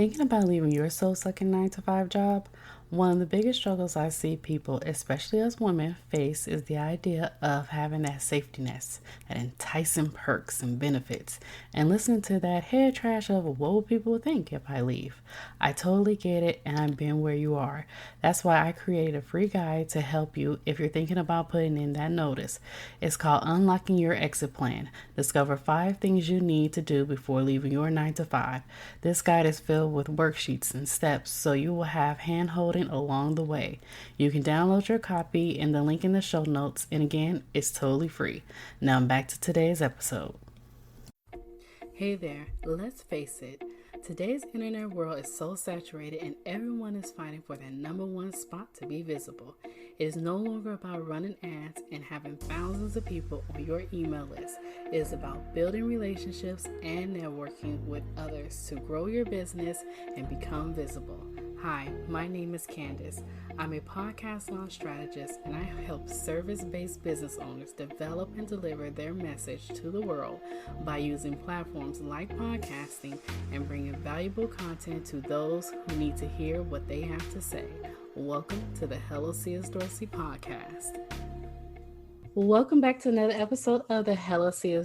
Thinking about leaving your soul-sucking 9 to 5 job, one of the biggest struggles I see people, especially as women, face is the idea of having that safety net, that enticing perks and benefits, and listening to that head trash of what will people think if I leave. I totally get it, and I've been where you are. That's why I created a free guide to help you if you're thinking about putting in that notice. It's called Unlocking Your Exit Plan. Discover 5 things you need to do before leaving your 9 to 5. This guide is filled with worksheets and steps so you will have hand holding along the way. You can download your copy in the link in the show notes, and again, it's totally free. Now back to today's episode. Hey there, let's face it. Today's internet world is so saturated and everyone is fighting for that number one spot to be visible. It is no longer about running ads and having thousands of people on your email list. It is about building relationships and networking with others to grow your business and become visible. Hi, my name is Candace. I'm a podcast launch strategist and I help service-based business owners develop and deliver their message to the world by using platforms like podcasting and bringing valuable content to those who need to hear what they have to say. Welcome to the Hello C.E.O podcast. Welcome back to another episode of the Hello C.E.O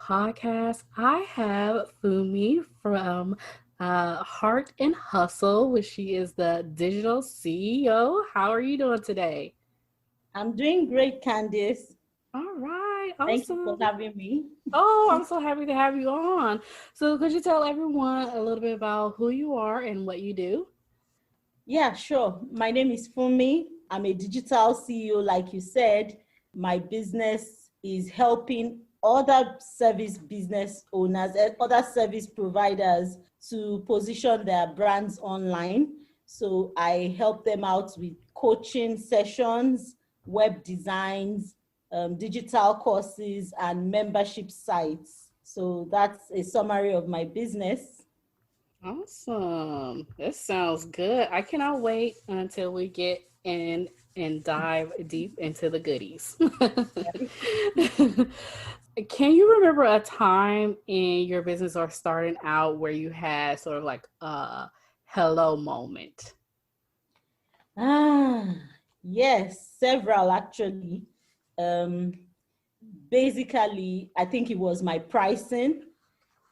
podcast. I have Funmi from Heart and Hustle, which she is the digital CEO. How are you doing today? I'm doing great, Candice. All right. Awesome. Thank you for having me. Oh, I'm so happy to have you on. So could you tell everyone a little bit about who you are and what you do? Yeah, sure. My name is Funmi. I'm a digital CEO, like you said. My business is helping other service business owners and other service providers to position their brands online. So I help them out with coaching sessions, web designs, digital courses, and membership sites. So that's a summary of my business. Awesome. This sounds good. I cannot wait until we get in and dive deep into the goodies. Can you remember a time in your business or starting out where you had sort of like a hello moment? Yes, several actually. Basically, I think it was my pricing.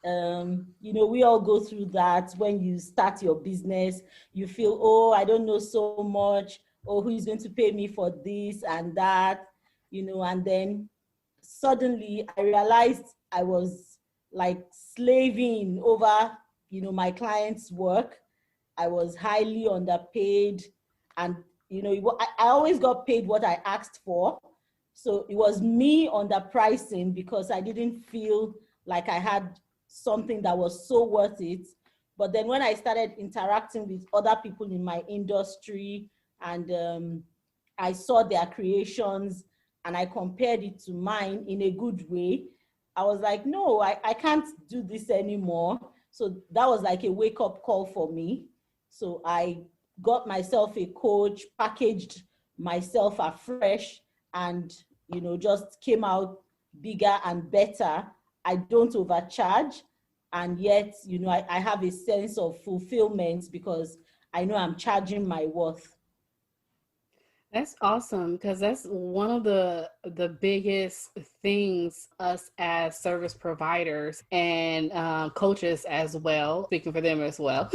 We all go through that when you start your business. You feel, oh, I don't know so much. Oh, who is going to pay me for this and that? And then suddenly I realized I was like slaving over, my client's work. I was highly underpaid, and I always got paid what I asked for. So it was me underpricing because I didn't feel like I had something that was so worth it. But then when I started interacting with other people in my industry and I saw their creations and I compared it to mine in a good way, I was like, no, I can't do this anymore. So that was like a wake-up call for me. So I got myself a coach, packaged myself afresh, and just came out bigger and better. I don't overcharge, and yet I have a sense of fulfillment because I know I'm charging my worth. That's awesome, because that's one of the biggest things us as service providers and coaches as well, speaking for them as well,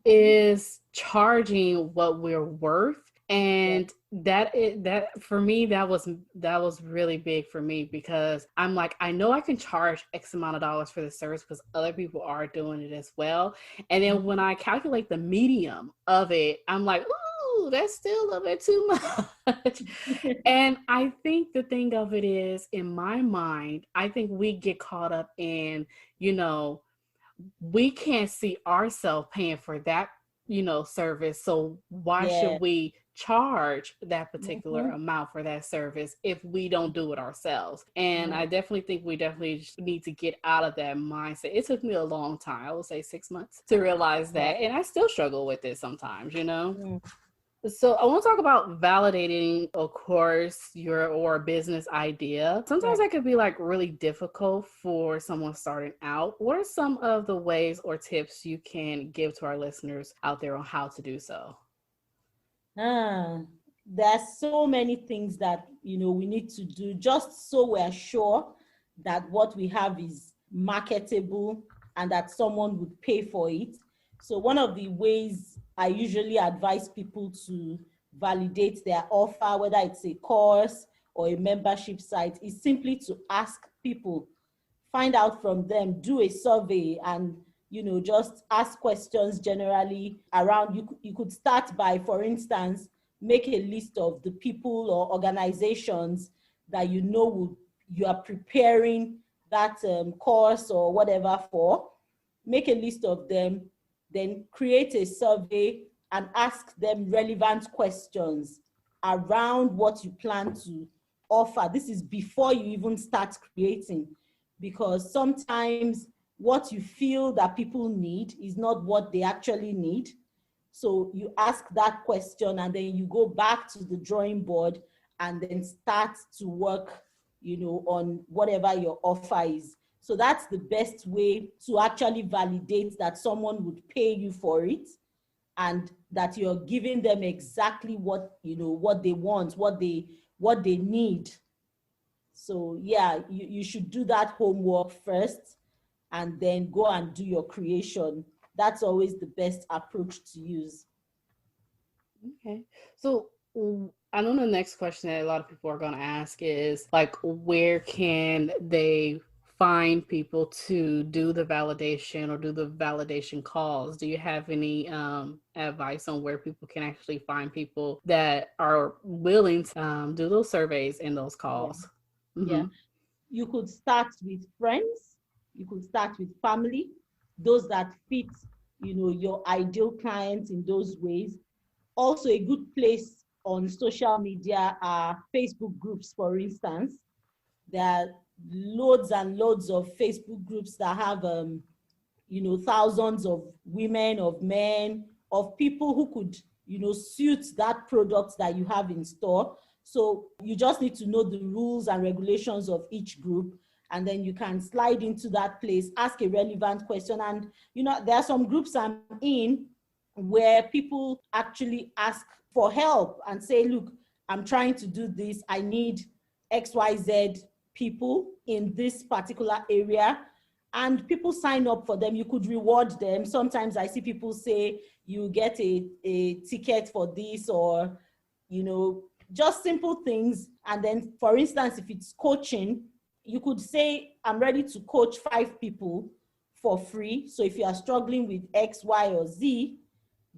is charging what we're worth. And that for me, that was really big for me, because I'm like, I know I can charge X amount of dollars for this service because other people are doing it as well. And then when I calculate the medium of it, I'm like, ooh, that's still a little bit too much. And I think the thing of it is, in my mind, I think we get caught up in, we can't see ourselves paying for that, service. So why should we charge that particular amount for that service if we don't do it ourselves? And I definitely think we definitely need to get out of that mindset. It took me a long time, I would say 6 months, to realize that. And I still struggle with it sometimes, So I want to talk about validating a course your or a business idea. Sometimes Right. that could be like really difficult for someone starting out. What are some of the ways or tips you can give to our listeners out there on how to do so? Ah, there's so many things that we need to do just so we're sure that what we have is marketable and that someone would pay for it. So one of the ways I usually advise people to validate their offer, whether it's a course or a membership site, is simply to ask people, find out from them, do a survey, and just ask questions generally around. You could start by, for instance, make a list of the people or organizations that you are preparing that course or whatever for. Make a list of them, then create a survey and ask them relevant questions around what you plan to offer. This is before you even start creating, because sometimes what you feel that people need is not what they actually need. So you ask that question and then you go back to the drawing board and then start to work, on whatever your offer is. So that's the best way to actually validate that someone would pay you for it and that you're giving them exactly what they want, what they need. So yeah, you should do that homework first and then go and do your creation. That's always the best approach to use. Okay. So I know the next question that a lot of people are going to ask is like, where can they find people to do the validation or do the validation calls? Do you have any advice on where people can actually find people that are willing to do those surveys and those Yeah. calls? Yeah. Mm-hmm. You could start with friends, you could start with family, those that fit, your ideal clients in those ways. Also, a good place on social media are Facebook groups, for instance. There are loads and loads of Facebook groups that have thousands of women, of men, of people who could, suit that product that you have in store. So you just need to know the rules and regulations of each group. And then you can slide into that place, ask a relevant question. And, there are some groups I'm in where people actually ask for help and say, look, I'm trying to do this. I need XYZ people in this particular area, and people sign up for them. You could reward them. Sometimes I see people say you get a ticket for this, or just simple things. And then, for instance, if it's coaching, you could say I'm ready to coach 5 people for free. So if you are struggling with X, Y, or Z,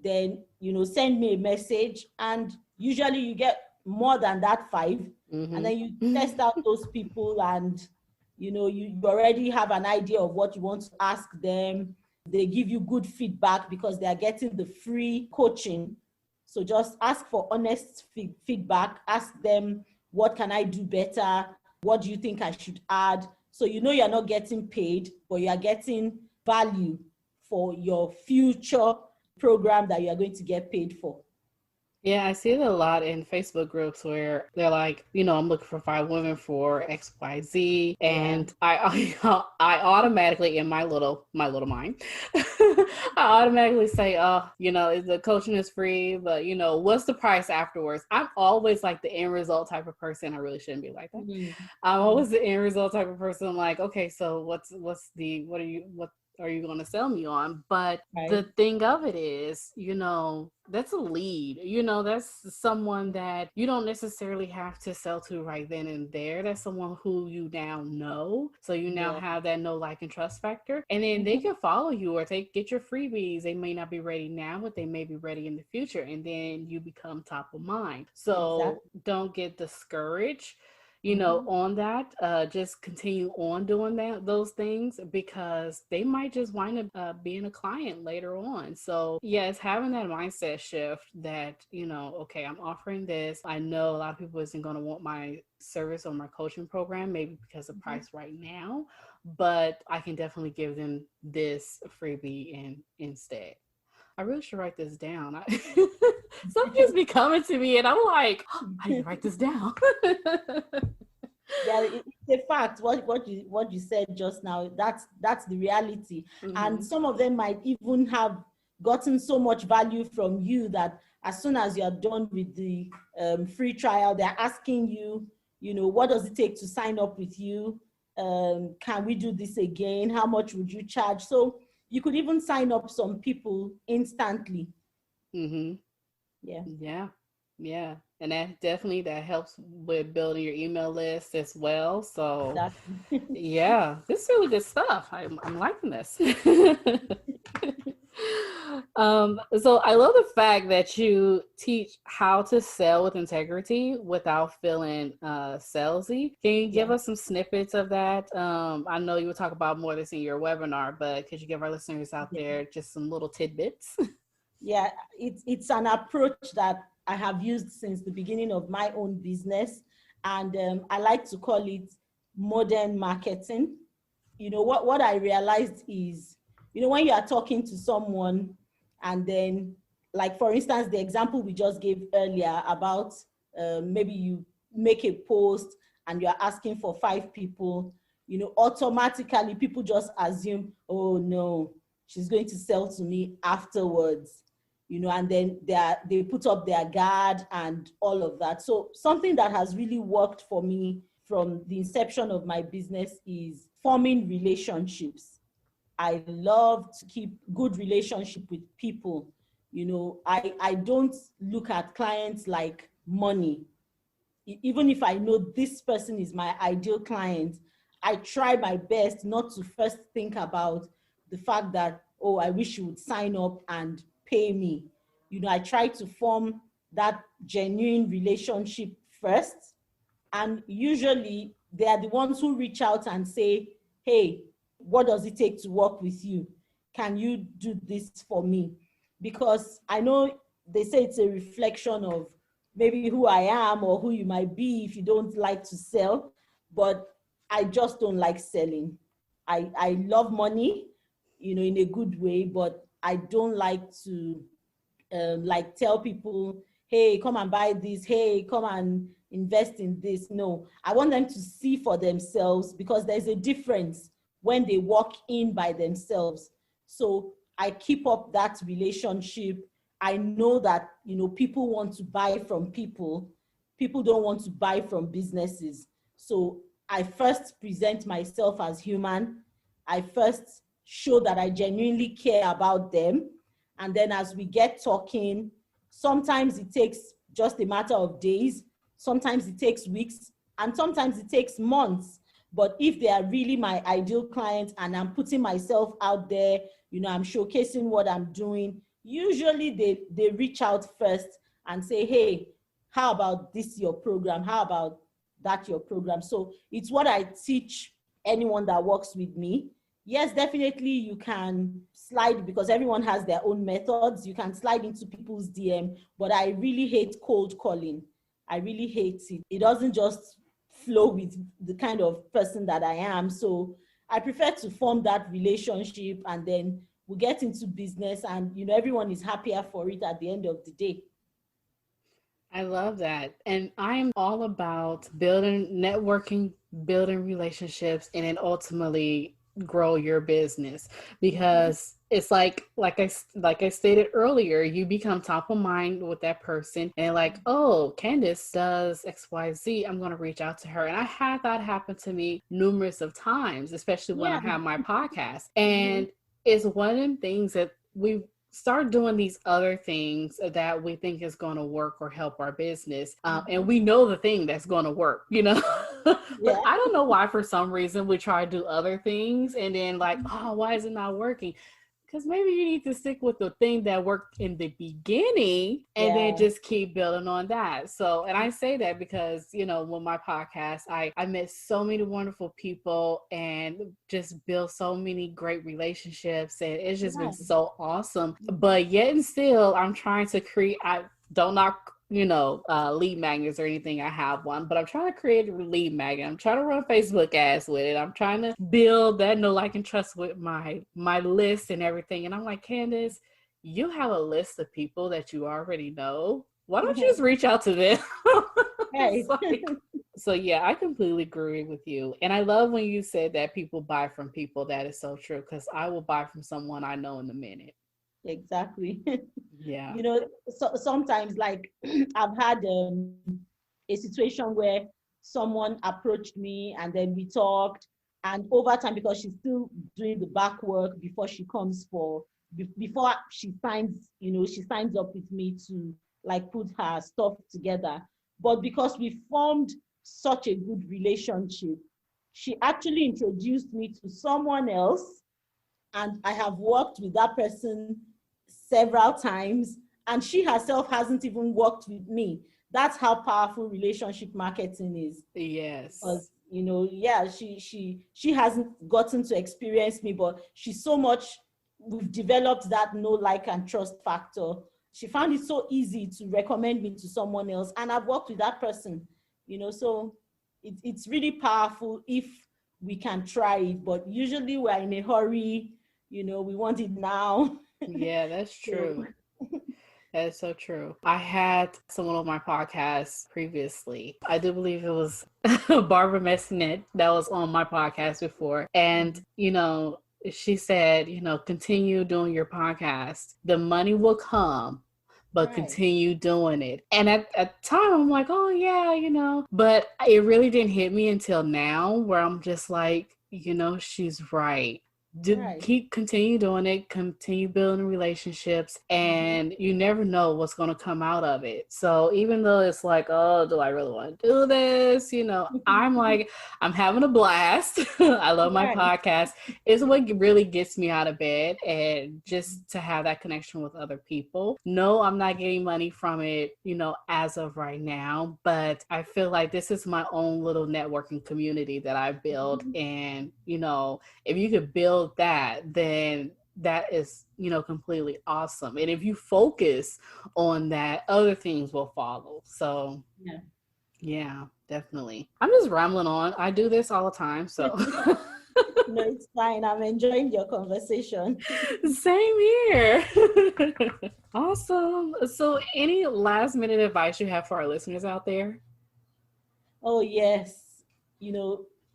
then send me a message, and usually you get more than that 5. And then you Mm-hmm. test out those people, and you already have an idea of what you want to ask them. They give you good feedback because they are getting the free coaching. So just ask for honest feedback. Ask them, what can I do better? What do you think I should add? So you're not getting paid, but you are getting value for your future program that you are going to get paid for. Yeah, I see it a lot in Facebook groups where they're like, I'm looking for 5 women for XYZ, Yeah. and I automatically in my little mind, I automatically say, oh, the coaching is free, but what's the price afterwards? I'm always like the end result type of person. I really shouldn't be like that. I'm Mm-hmm. always the end result type of person. Like, okay, so what are you going to sell me on? But the Right. thing of it is, that's a lead. That's someone that you don't necessarily have to sell to right then and there. That's someone who you now know. So you now Yeah. have that know, like, and trust factor. And then they Mm-hmm. can follow you or get your freebies. They may not be ready now, but they may be ready in the future. And then you become top of mind. So Exactly. don't get discouraged Mm-hmm. on that. Just continue on doing those things, because they might just wind up being a client later on. So yeah, it's having that mindset shift that, okay, I'm offering this. I know a lot of people isn't going to want my service or my coaching program, maybe because of Mm-hmm. price right now, but I can definitely give them this freebie instead. I really should write this down. Something just be coming to me and I'm like, oh, I need to write this down. Yeah, it's a fact. What you said just now, that's the reality. And some of them might even have gotten so much value from you that as soon as you're done with the free trial, they're asking you, what does it take to sign up with you? Can we do this again? How much would you charge? So you could even sign up some people instantly. Yeah. Yeah. And that helps with building your email list as well. So Exactly. yeah, this is really good stuff. I'm liking this. So I love the fact that you teach how to sell with integrity without feeling salesy. Can you give us some snippets of that? I know you would talk about more of this in your webinar, but could you give our listeners out there just some little tidbits? Yeah, it's an approach that I have used since the beginning of my own business. And I like to call it modern marketing. What I realized is, when you are talking to someone and then, like, for instance, the example we just gave earlier about maybe you make a post and you're asking for 5 people, automatically people just assume, oh no, she's going to sell to me afterwards, and then they put up their guard and all of that. So something that has really worked for me from the inception of my business is forming relationships. I love to keep good relationship with people. I don't look at clients like money. Even if I know this person is my ideal client, I try my best not to first think about the fact that, oh, I wish you would sign up and pay me. I try to form that genuine relationship first. And usually they are the ones who reach out and say, hey, what does it take to work with you? Can you do this for me? Because I know they say it's a reflection of maybe who I am or who you might be if you don't like to sell, but I just don't like selling. I love money, in a good way, but I don't like to like tell people, hey, come and buy this, hey, come and invest in this. No, I want them to see for themselves, because there's a difference when they walk in by themselves. So I keep up that relationship. I know that, people want to buy from people. People don't want to buy from businesses. So I first present myself as human. I first show that I genuinely care about them. And then as we get talking, sometimes it takes just a matter of days, sometimes it takes weeks, and sometimes it takes months. But if they are really my ideal client and I'm putting myself out there, I'm showcasing what I'm doing, usually they reach out first and say, hey, how about this your program? How about that your program? So it's what I teach anyone that works with me. Yes, definitely you can slide, because everyone has their own methods. You can slide into people's DM, but I really hate cold calling. I really hate it. It doesn't just flow with the kind of person that I am. So I prefer to form that relationship, and then we get into business, and everyone is happier for it at the end of the day. I love that. And I'm all about building networking, building relationships, and then ultimately grow your business, because it's like I stated earlier, you become top of mind with that person and like, oh, Candace does XYZ, I'm going to reach out to her. And I had that happen to me numerous of times, especially when I have my podcast. And it's one of them things that we start doing these other things that we think is going to work or help our business. And we know the thing that's going to work, but I don't know why, for some reason, we try to do other things and then like, oh, why is it not working? Because maybe you need to stick with the thing that worked in the beginning and then just keep building on that. So, and I say that because, with my podcast, I met so many wonderful people and just built so many great relationships. And it's just been so awesome. But yet and still, I'm trying to create, I don't knock lead magnets or anything. I have one, but I'm trying to create a lead magnet. I'm trying to run Facebook ads with it. I'm trying to build that know, like, and trust with my list and everything. And I'm like, Candace, you have a list of people that you already know. Why don't you just reach out to them? Right. So yeah, I completely agree with you. And I love when you said that people buy from people. That is so true, because I will buy from someone I know in a minute. Exactly. Yeah. So sometimes, like, I've had a situation where someone approached me and then we talked, and over time, because she's still doing the back work before she comes for before she signs, she signs up with me to like put her stuff together. But because we formed such a good relationship, she actually introduced me to someone else, and I have worked with that person several times, and she herself hasn't even worked with me. That's how powerful relationship marketing is. Yes. Because yeah, she hasn't gotten to experience me, but she's so much. We've developed that know, like, and trust factor. She found it so easy to recommend me to someone else, and I've worked with that person. So it's really powerful if we can try it. But usually we're in a hurry. We want it now. Yeah, that's So true. That is so true. I had someone on my podcast previously. I do believe it was Barbara Messinet that was on my podcast before. And, she said, continue doing your podcast. The money will come, but right, continue doing it. And at the time, I'm like, oh, yeah, but it really didn't hit me until now, where I'm just like, she's right. right. Continue doing it, continue building relationships, and you never know what's going to come out of it. So even though it's like, oh, do I really want to do this, I'm like, I'm having a blast. I love my Right. podcast. It's what really gets me out of bed, and just to have that connection with other people. No, I'm not getting money from it, as of right now, but I feel like this is my own little networking community that I built. And if you could build that, then that is, completely awesome. And if you focus on that, other things will follow. So Yeah. yeah, definitely. I'm just rambling on. I do this all the time. So No, it's fine. I'm enjoying your conversation. same here. Awesome. So any last minute advice you have for our listeners out there? Oh, yes.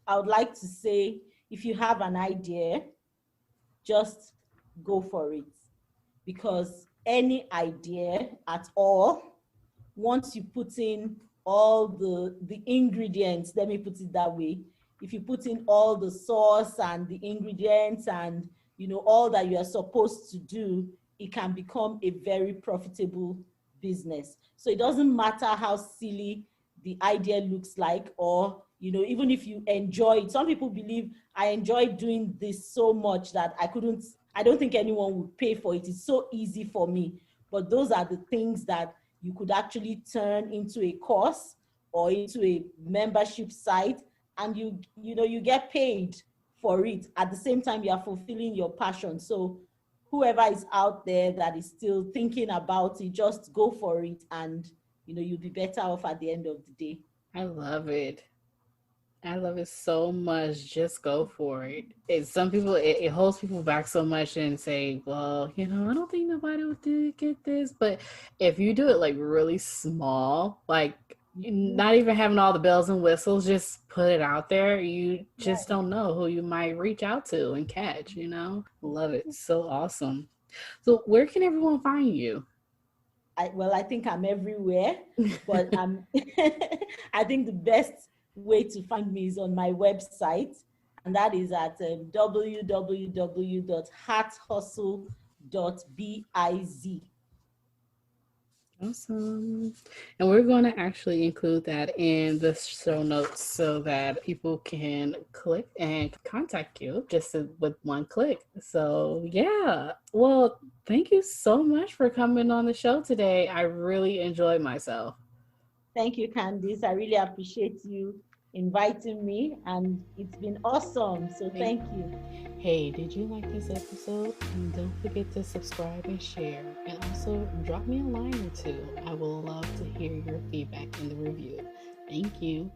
I would like to say, if you have an idea, just go for it. Because any idea at all, once you put in all the ingredients, let me put it that way. If you put in all the sauce and the ingredients and all that you are supposed to do, it can become a very profitable business. So it doesn't matter how silly the idea looks like, or even if you enjoy it. Some people believe, I enjoy doing this so much that I don't think anyone would pay for it. It's so easy for me. But those are the things that you could actually turn into a course or into a membership site, and you get paid for it. At the same time, you are fulfilling your passion. So whoever is out there that is still thinking about it, just go for it, and you'll be better off at the end of the day. I love it. I love it so much. Just go for it. Some people, it holds people back so much and say, well, I don't think nobody would get this. But if you do it like really small, like not even having all the bells and whistles, just put it out there. You just Right. don't know who you might reach out to and catch. Love it. So awesome. So where can everyone find you? I think I'm everywhere, but I think the best way to find me is on my website, and that is at www.hearthustle.biz. Awesome. And we're going to actually include that in the show notes so that people can click and contact you just with one click. So, yeah. Well, thank you so much for coming on the show today. I really enjoyed myself. Thank you, Candice. I really appreciate you inviting me, and it's been awesome. So thank you. Hey, did you like this episode? And don't forget to subscribe and share. And also drop me a line or two. I will love to hear your feedback in the review. Thank you.